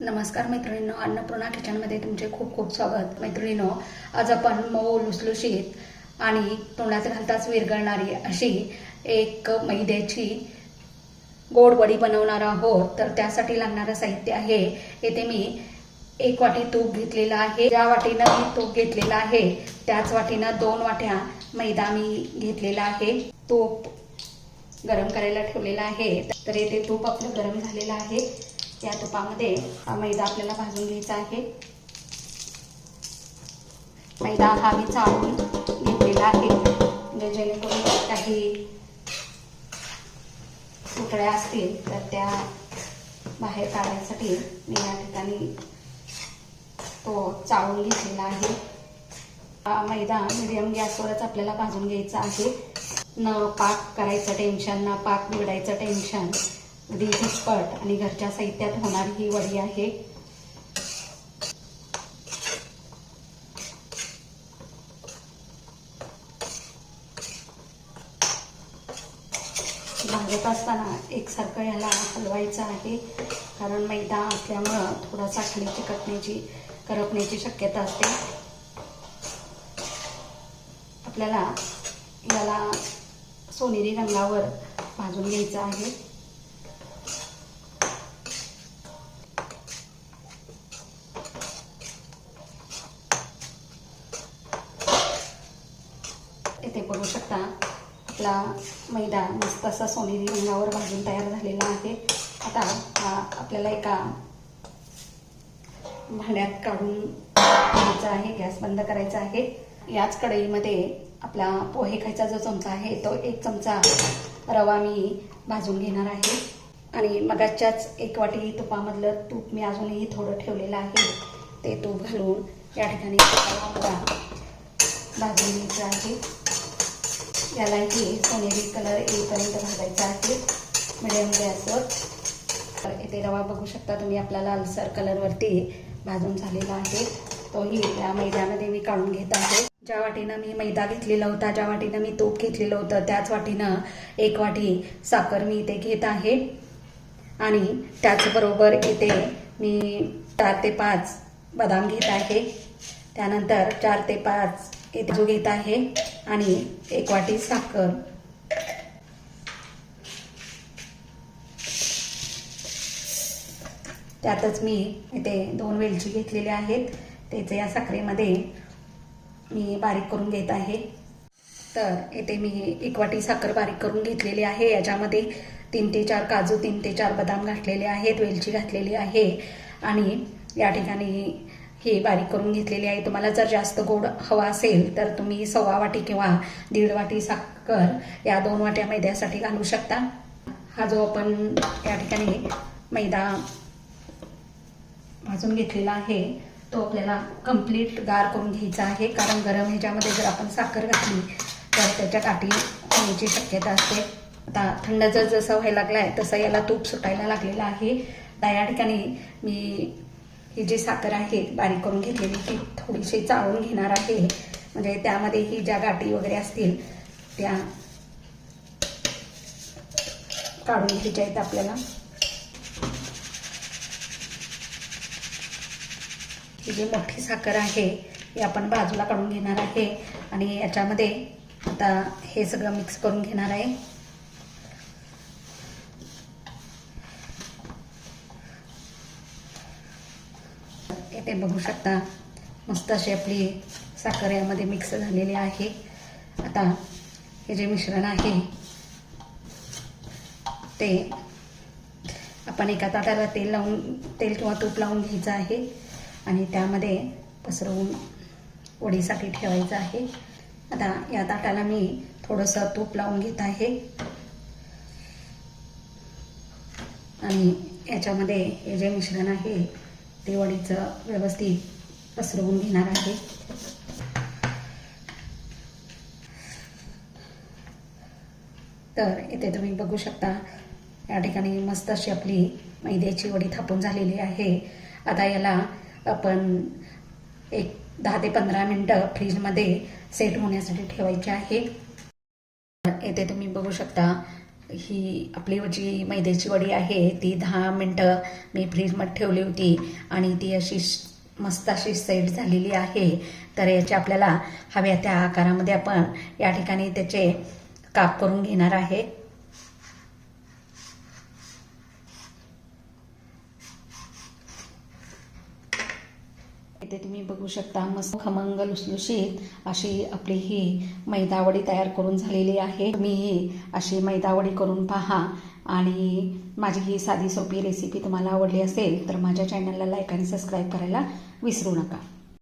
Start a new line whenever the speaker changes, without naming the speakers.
नमस्कार मैत्रिणींनो, अन्नपूर्णा किचनमध्ये तुमचे खूप खूप स्वागत. मैत्रिणींनो, आज आपण मऊ लुसलुशीत आणि तोंडात घालताच विरघळणारी अशी एक मैद्याची गोड वडी बनवणार आहोत. तर त्यासाठी लागणारं साहित्य आहे, येथे मी 1 वाटी तूप घेतलेलं आहे. ज्या वाटीनं मी तूप घेतलेलं आहे त्याच वाटीनं 2 वाट्या मैदा मी घेतलेला आहे. तूप गरम करायला ठेवलेला आहे. तर येथे तूप आपलं गरम झालेलं आहे. या तुपामध्ये हा मैदा आपल्याला भाजून घ्यायचा आहे. मैदा हा मी चाळून घेतलेला आहे, म्हणजे जेणेकरून काही तुकड्या असतील तर त्या बाहेर काढण्यासाठी मी या ठिकाणी तो चाळून घेतलेला आहे. हा मैदा मीडियम गॅसवरच आपल्याला भाजून घ्यायचा आहे. न पाक करायचं टेन्शन, ना पाक बिघडायचं टेन्शन. अगदी झटपट आणि घरच्या साहित्यात होणारी ही वडी आहे. भाजत असताना एकसारखं याला हलवायचं आहे, कारण मैदा असल्यामुळं थोडासा खाली करपण्याची शक्यता असते. आपल्याला याला सोनेरी रंगावर भाजून घ्यायचं आहे. इथे बघू शकता आपला मैदा मस्त असा सोनेरी रंगावर भाजून तयार झालेला आहे. आता हा आपल्याला एका भांड्यात काढून घ्यायचा आहे. गॅस बंद करायचा आहे. याच कढईमध्ये आपला पोहे खायचा जो चमचा आहे तो 1 चमचा रवा मी भाजून घेणार आहे. आणि मगाच्याच 1 वाटी तुपामधलं तूप मी अजूनही थोडं ठेवलेलं आहे. ते तूप घालून या ठिकाणी रवा भाजून घ्यायचं आहे. यालाही सोनेरी कलर येईपर्यंत भाजायचा आहे मिडियम गॅसवर. तर इथे रवा बघू शकता तुम्ही, आपला लालसर कलरवरती भाजून झालेला आहे. तोही या मैद्यामध्ये मी काढून घेत आहे. ज्या वाटीनं मी मैदा घेतलेला होता, ज्या वाटीनं मी तूप घेतलेलं होतं, त्याच वाटीनं 1 वाटी साखर मी इथे घेत आहे. आणि त्याचबरोबर इथे मी 4 ते 5 बदाम घेत आहे. त्यानंतर 4 ते 5 काजू घेत आहे आणि 1 वाटी साखर. त्यातच मी इथे 2 वेलची घेतलेल्या आहेत. त्याचे या साखरेमध्ये मी बारीक करून घेत आहे. तर इथे मी 1 वाटी साखर बारीक करून घेतलेली आहे. याच्यामध्ये 3 ते 4 काजू, 3 ते 4 बदाम घातलेले आहेत, वेलची घातलेली आहे आणि या ठिकाणी ही बारीक करून घेतलेली आहे. तुम्हाला जर जास्त गोड हवा असेल तर तुम्ही 1/4 वाटी किंवा 1.5 वाटी साखर या 2 वाट्या मैद्यासाठी घालू शकता. हा जो आपण या ठिकाणी मैदा भाजून घेतलेला आहे तो आपल्याला कंप्लीट गार करून घ्यायचा आहे, कारण गरम ह्याच्यामध्ये जर आपण साखर घातली तर त्याच्या गाठी होण्याची शक्यता असते. आता थंड जसं व्हायला लागलाय तसं याला तूप सुटायला लागलेलं आहे. तर या ठिकाणी मी ही जी साखर आहे बारीक करून घेतलेली ती थोडीशी चाळून घेणार आहे, म्हणजे त्यामध्ये ही ज्या गाठी वगैरे असतील त्या काढून घ्यायच्या आहेत आपल्याला. ही जी मोठी साखर आहे ही आपण बाजूला काढून घेणार आहे आणि याच्यामध्ये आता हे सगळं मिक्स करून घेणार आहे. इथे बघू शकता मस्त अशी आपली साखर यामध्ये मिक्स झालेली आहे. आता हे जे मिश्रण आहे ते आपण एका ताटाला तेल किंवा तूप लावून घ्यायचं आहे आणि त्यामध्ये पसरवून वडीसाठी ठेवायचं आहे. आता या ताटाला मी थोडंसं तूप लावून घेत आहे आणि याच्यामध्ये हे जे मिश्रण आहे ते वडीचं व्यवस्थित पसरवून घेणार आहे. तर इथे तुम्ही बघू शकता या ठिकाणी मस्त अशी आपली मैद्याची वडी थापून झालेली आहे. आता याला आपण 10 ते 15 मिनिटं फ्रीजमध्ये सेट होण्यासाठी ठेवायचे आहे. इथे तुम्ही बघू शकता ही आपली जी मैद्याची वडी आहे ती 10 मिनटं मी फ्रीजमध्ये ठेवली होती आणि ती अशी मस्त अशी सेट झालेली आहे. तर याचे आपल्याला हव्या त्या आकारामध्ये आपण या ठिकाणी त्याचे काप करून घेणार आहे. इथे तुम्ही बघू शकता मस्त खमंग लुसलुशीत अशी आपली ही मैदावडी तयार करून झालेली आहे. तुम्ही ही अशी मैदावडी करून पहा आणि माझी ही साधी सोपी रेसिपी तुम्हाला आवडली असेल तर माझ्या चॅनलला लाईक आणि सबस्क्राईब करायला विसरू नका.